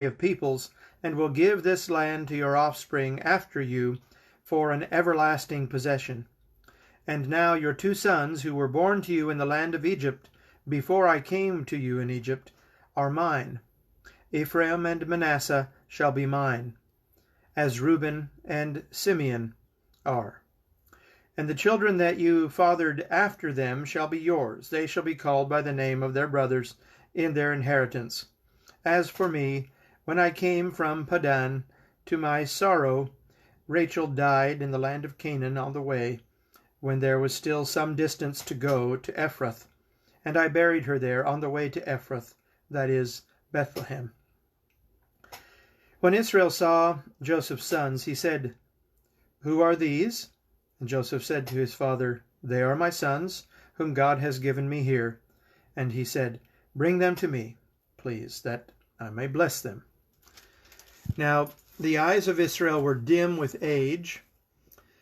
of peoples, and will give this land to your offspring after you for an everlasting possession. And now your 2 sons, who were born to you in the land of Egypt, before I came to you in Egypt, are mine. Ephraim and Manasseh shall be mine, as Reuben and Simeon are. And the children that you fathered after them shall be yours. They shall be called by the name of their brothers in their inheritance. As for me, when I came from Padan, to my sorrow, Rachel died in the land of Canaan on the way, when there was still some distance to go to Ephrath, and I buried her there on the way to Ephrath, that is, Bethlehem. When Israel saw Joseph's sons, he said, Who are these? And Joseph said to his father, They are my sons, whom God has given me here. And he said, Bring them to me, please, that I may bless them. Now, the eyes of Israel were dim with age,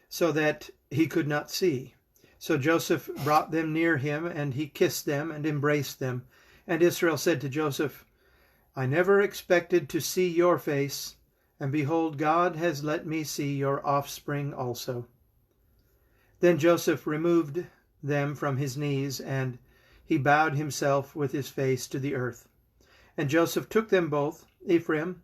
so that he could not see. So Joseph brought them near him, and he kissed them and embraced them. And Israel said to Joseph, I never expected to see your face, and behold, God has let me see your offspring also. Then Joseph removed them from his knees, and he bowed himself with his face to the earth. And Joseph took them both, Ephraim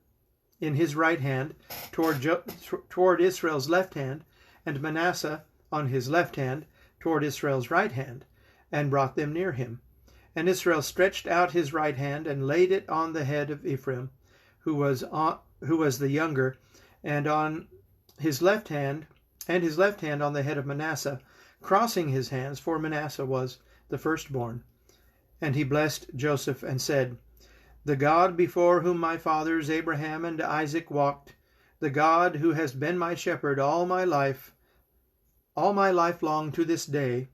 in his right hand, toward Israel's left hand, and Manasseh on his left hand, toward Israel's right hand, and brought them near him. And Israel stretched out his right hand and laid it on the head of Ephraim, who was the younger, and on his left hand, and his left hand on the head of Manasseh, crossing his hands, for Manasseh was the firstborn. And he blessed Joseph and said, The God before whom my fathers Abraham and Isaac walked, the God who has been my shepherd all my life long to this day,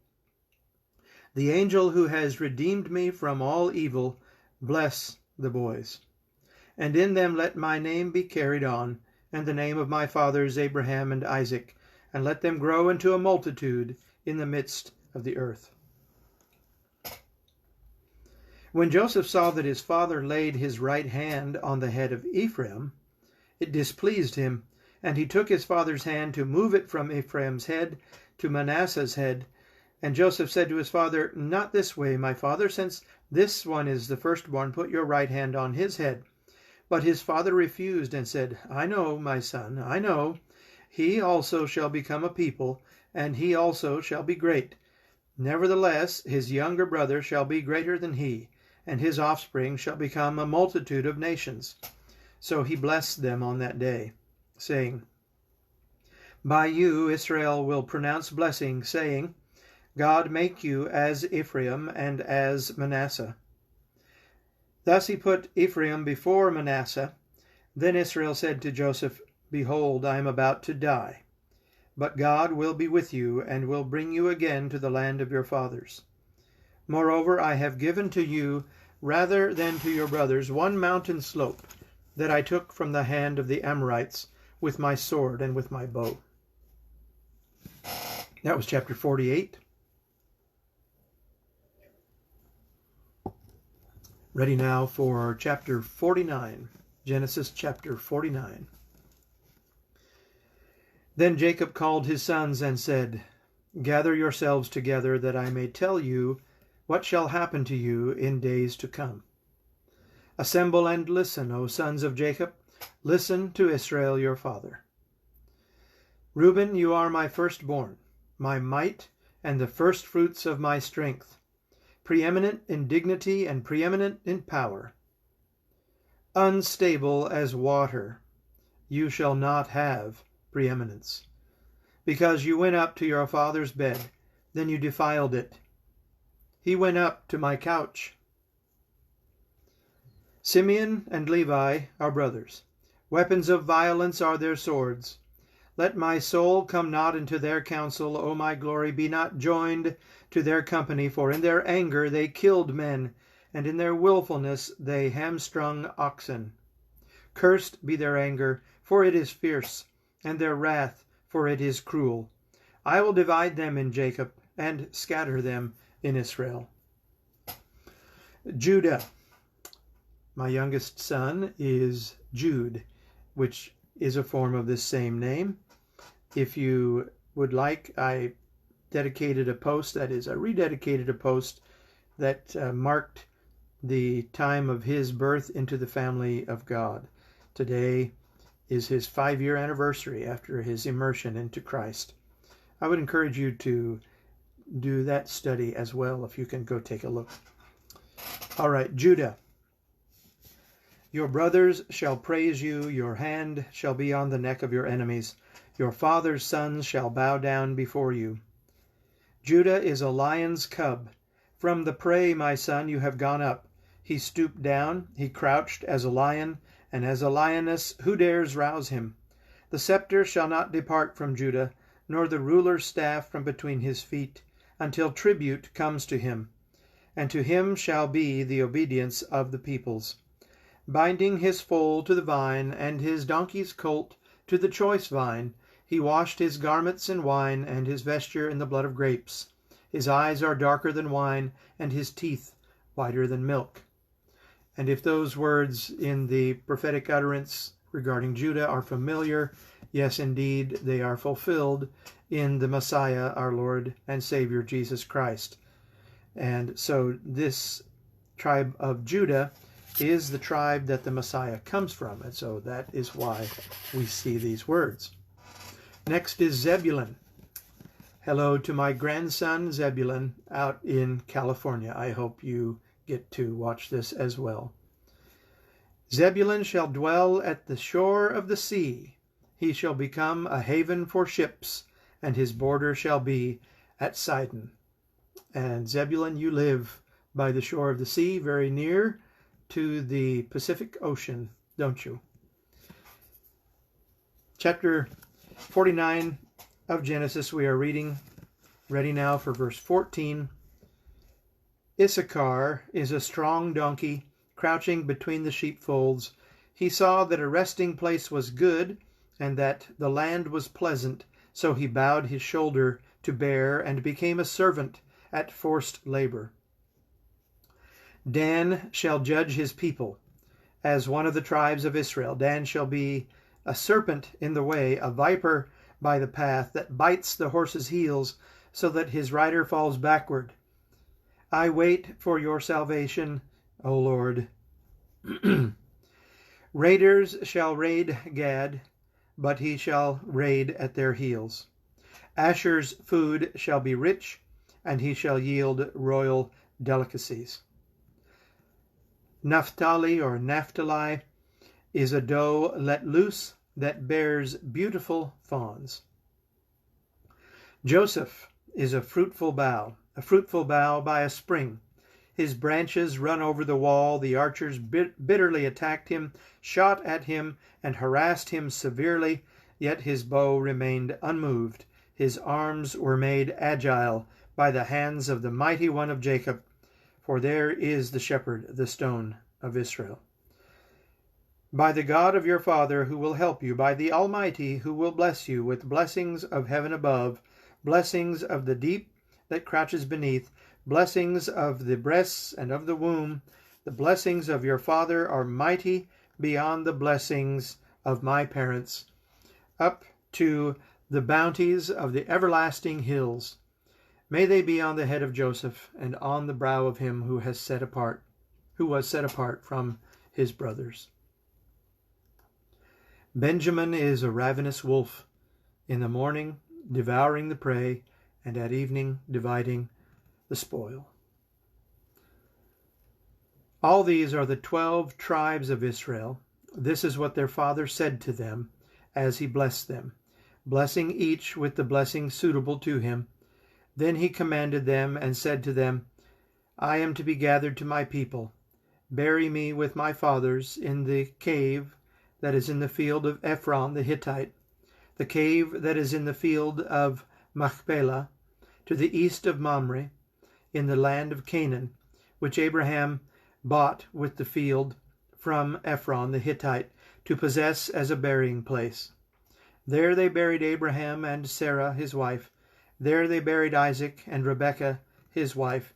the angel who has redeemed me from all evil, bless the boys. And in them let my name be carried on, and the name of my fathers Abraham and Isaac, and let them grow into a multitude in the midst of the earth. When Joseph saw that his father laid his right hand on the head of Ephraim, it displeased him, and he took his father's hand to move it from Ephraim's head to Manasseh's head. And Joseph said to his father, Not this way, my father, since this one is the firstborn, put your right hand on his head. But his father refused and said, I know, my son, I know. He also shall become a people, and he also shall be great. Nevertheless, his younger brother shall be greater than he, and his offspring shall become a multitude of nations. So he blessed them on that day, saying, By you Israel will pronounce blessing, saying, God make you as Ephraim and as Manasseh. Thus he put Ephraim before Manasseh. Then Israel said to Joseph, Behold, I am about to die, but God will be with you, and will bring you again to the land of your fathers. Moreover, I have given to you, rather than to your brothers, one mountain slope that I took from the hand of the Amorites with my sword and with my bow. That was chapter 48. Ready now for chapter 49, Genesis chapter 49. Then Jacob called his sons and said, Gather yourselves together, that I may tell you what shall happen to you in days to come. Assemble and listen, O sons of Jacob. Listen to Israel your father. Reuben, you are my firstborn, my might, and the firstfruits of my strength, preeminent in dignity and preeminent in power. Unstable as water, you shall not have preeminence. Because you went up to your father's bed, then you defiled it. He went up to my couch. Simeon and Levi are brothers. Weapons of violence are their swords. Let my soul come not into their counsel, O my glory, be not joined to their company, for in their anger they killed men, and in their willfulness they hamstrung oxen. Cursed be their anger, for it is fierce, and their wrath, for it is cruel. I will divide them in Jacob, and scatter them in Israel. Judah. My youngest son is Jude, which is a form of this same name. If you would like, I rededicated a post that marked the time of his birth into the family of God. Today is his 5-year anniversary after his immersion into Christ. I would encourage you to do that study as well if you can go take a look. All right, Judah. Your brothers shall praise you, your hand shall be on the neck of your enemies, your father's sons shall bow down before you. Judah is a lion's cub. From the prey, my son, you have gone up. He stooped down, he crouched as a lion, and as a lioness, who dares rouse him? The scepter shall not depart from Judah, nor the ruler's staff from between his feet, until tribute comes to him, and to him shall be the obedience of the peoples. Binding his foal to the vine, and his donkey's colt to the choice vine, he washed his garments in wine, and his vesture in the blood of grapes. His eyes are darker than wine, and his teeth whiter than milk. And if those words in the prophetic utterance regarding Judah are familiar, yes, indeed, they are fulfilled in the Messiah, our Lord and Savior, Jesus Christ. And so this tribe of Judah is the tribe that the Messiah comes from. And so that is why we see these words. Next is Zebulun. Hello to my grandson Zebulun out in California. I hope you get to watch this as well. Zebulun shall dwell at the shore of the sea. He shall become a haven for ships, and his border shall be at Sidon. And Zebulun, you live by the shore of the sea, very near to the Pacific Ocean, don't you? Chapter 49 of Genesis, we are reading. Ready now for verse 14. Issachar is a strong donkey, crouching between the sheepfolds. He saw that a resting place was good, and that the land was pleasant, so he bowed his shoulder to bear, and became a servant at forced labor. Dan shall judge his people. As one of the tribes of Israel, Dan shall be a serpent in the way, a viper by the path, that bites the horse's heels, so that his rider falls backward. I wait for your salvation, O Lord. Raiders shall raid Gad, but he shall raid at their heels. Asher's food shall be rich, and he shall yield royal delicacies. Naphtali is a doe let loose that bears beautiful fawns. Joseph is a fruitful bough by a spring. His branches run over the wall. The archers bitterly attacked him, shot at him, and harassed him severely, yet his bow remained unmoved. His arms were made agile by the hands of the mighty one of Jacob, for there is the shepherd, the stone of Israel. By the God of your father who will help you, by the Almighty who will bless you with blessings of heaven above, blessings of the deep that crouches beneath, blessings of the breasts and of the womb. The blessings of your father are mighty beyond the blessings of my parents, up to the bounties of the everlasting hills. May they be on the head of Joseph and on the brow of him who was set apart from his brothers. Benjamin is a ravenous wolf, in the morning devouring the prey, and at evening dividing the spoil. All these are the 12 tribes of Israel. This is what their father said to them as he blessed them, blessing each with the blessing suitable to him. Then he commanded them and said to them, I am to be gathered to my people. Bury me with my fathers in the cave that is in the field of Ephron the Hittite, the cave that is in the field of Machpelah, to the east of Mamre, in the land of Canaan, which Abraham bought with the field from Ephron the Hittite, to possess as a burying place. There they buried Abraham and Sarah his wife. There they buried Isaac and Rebekah his wife,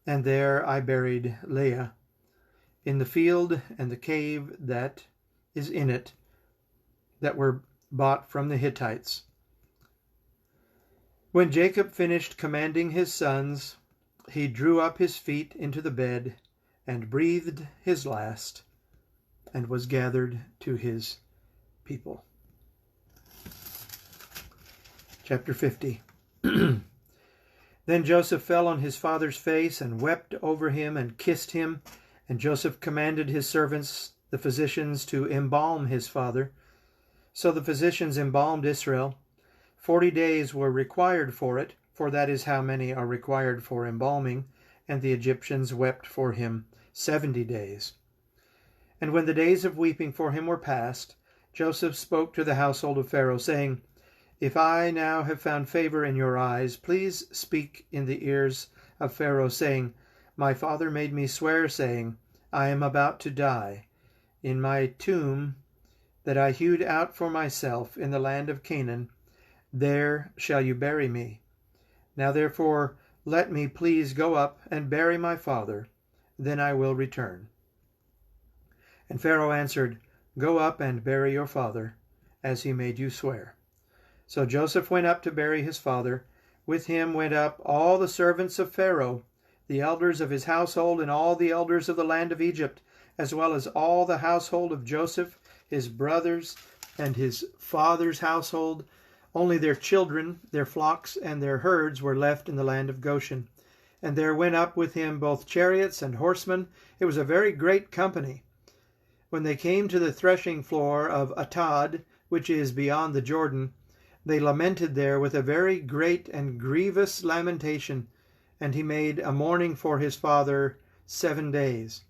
and there I buried Leah, in the field and the cave that is in it that were bought from the Hittites. When Jacob finished commanding his sons, he drew up his feet into the bed and breathed his last and was gathered to his people. Chapter 50. Then Joseph fell on his father's face and wept over him and kissed him. And Joseph commanded his servants, the physicians, to embalm his father. So the physicians embalmed Israel. 40 days were required for it, for that is how many are required for embalming. And the Egyptians wept for him 70 days. And when the days of weeping for him were past, Joseph spoke to the household of Pharaoh, saying, If I now have found favor in your eyes, please speak in the ears of Pharaoh, saying, My father made me swear, saying, I am about to die. In my tomb that I hewed out for myself in the land of Canaan, there shall you bury me. Now therefore let me please go up and bury my father, then I will return. And Pharaoh answered, Go up and bury your father, as he made you swear. So Joseph went up to bury his father. With him went up all the servants of Pharaoh, the elders of his household, and all the elders of the land of Egypt, as well as all the household of Joseph, his brothers, and his father's household. Only their children, their flocks, and their herds were left in the land of Goshen. And there went up with him both chariots and horsemen. It was a very great company. When they came to the threshing floor of Atad, which is beyond the Jordan, they lamented there with a very great and grievous lamentation, and he made a mourning for his father 7 days.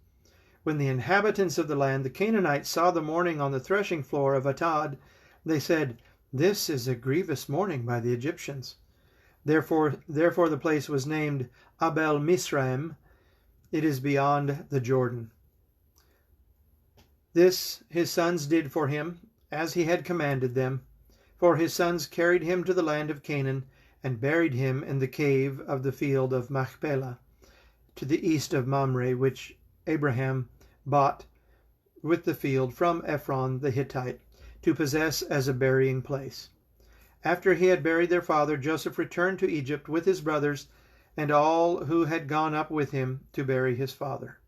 When the inhabitants of the land, the Canaanites, saw the mourning on the threshing floor of Atad, they said, This is a grievous mourning by the Egyptians. Therefore the place was named Abel Misraim. It is beyond the Jordan. This his sons did for him, as he had commanded them. For his sons carried him to the land of Canaan, and buried him in the cave of the field of Machpelah, to the east of Mamre, which Abraham bought with the field from Ephron the Hittite, to possess as a burying place. After he had buried their father, Joseph returned to Egypt with his brothers, and all who had gone up with him to bury his father.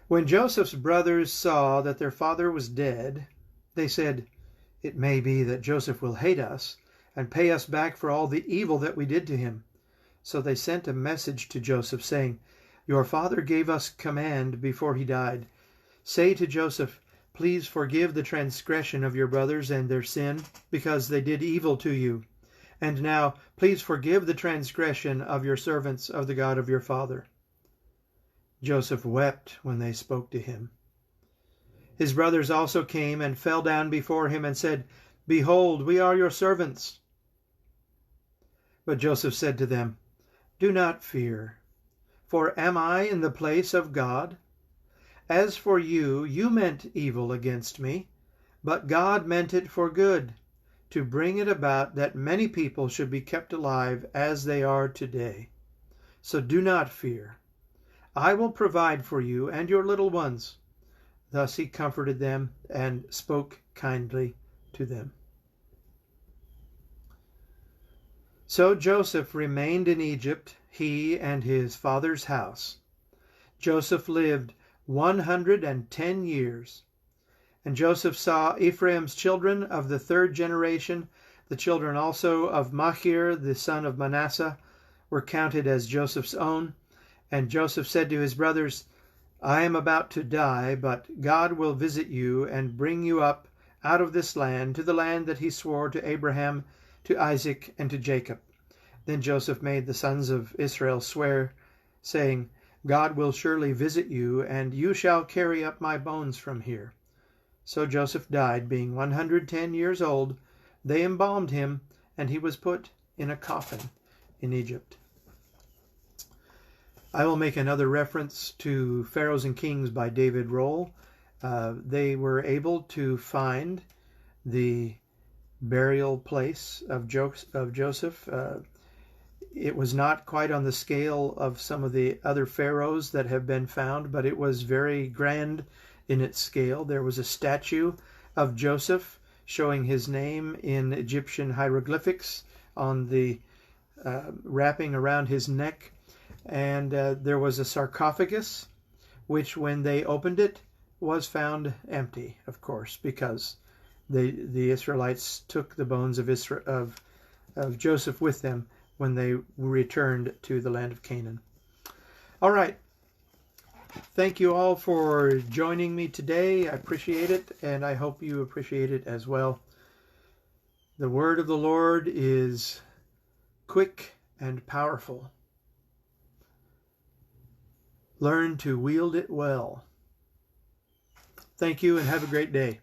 When Joseph's brothers saw that their father was dead, they said, It may be that Joseph will hate us and pay us back for all the evil that we did to him. So they sent a message to Joseph, saying, Your father gave us command before he died. Say to Joseph, Please forgive the transgression of your brothers and their sin, because they did evil to you. And now, please forgive the transgression of your servants of the God of your father. Joseph wept when they spoke to him. His brothers also came and fell down before him and said, Behold, we are your servants. But Joseph said to them, Do not fear, for am I in the place of God? As for you, you meant evil against me, but God meant it for good, to bring it about that many people should be kept alive as they are today. So do not fear. I will provide for you and your little ones. Thus he comforted them and spoke kindly to them. So Joseph remained in Egypt, he and his father's house. Joseph lived 110 years. And Joseph saw Ephraim's children of the 3rd generation. The children also of Machir, the son of Manasseh, were counted as Joseph's own. And Joseph said to his brothers, I am about to die, but God will visit you and bring you up out of this land to the land that he swore to Abraham, to Isaac, and to Jacob. Then Joseph made the sons of Israel swear, saying, God will surely visit you, and you shall carry up my bones from here. So Joseph died, being 110 years old. They embalmed him, and he was put in a coffin in Egypt. I will make another reference to Pharaohs and Kings by David Roll. They were able to find the burial place of Joseph. It was not quite on the scale of some of the other pharaohs that have been found, but it was very grand in its scale. There was a statue of Joseph showing his name in Egyptian hieroglyphics on the wrapping around his neck. And there was a sarcophagus, which when they opened it was found empty, of course, because the Israelites took the bones of Joseph with them when they returned to the land of Canaan. All right. Thank you all for joining me today. I appreciate it, and I hope you appreciate it as well. The word of the Lord is quick and powerful. Learn to wield it well. Thank you, and have a great day.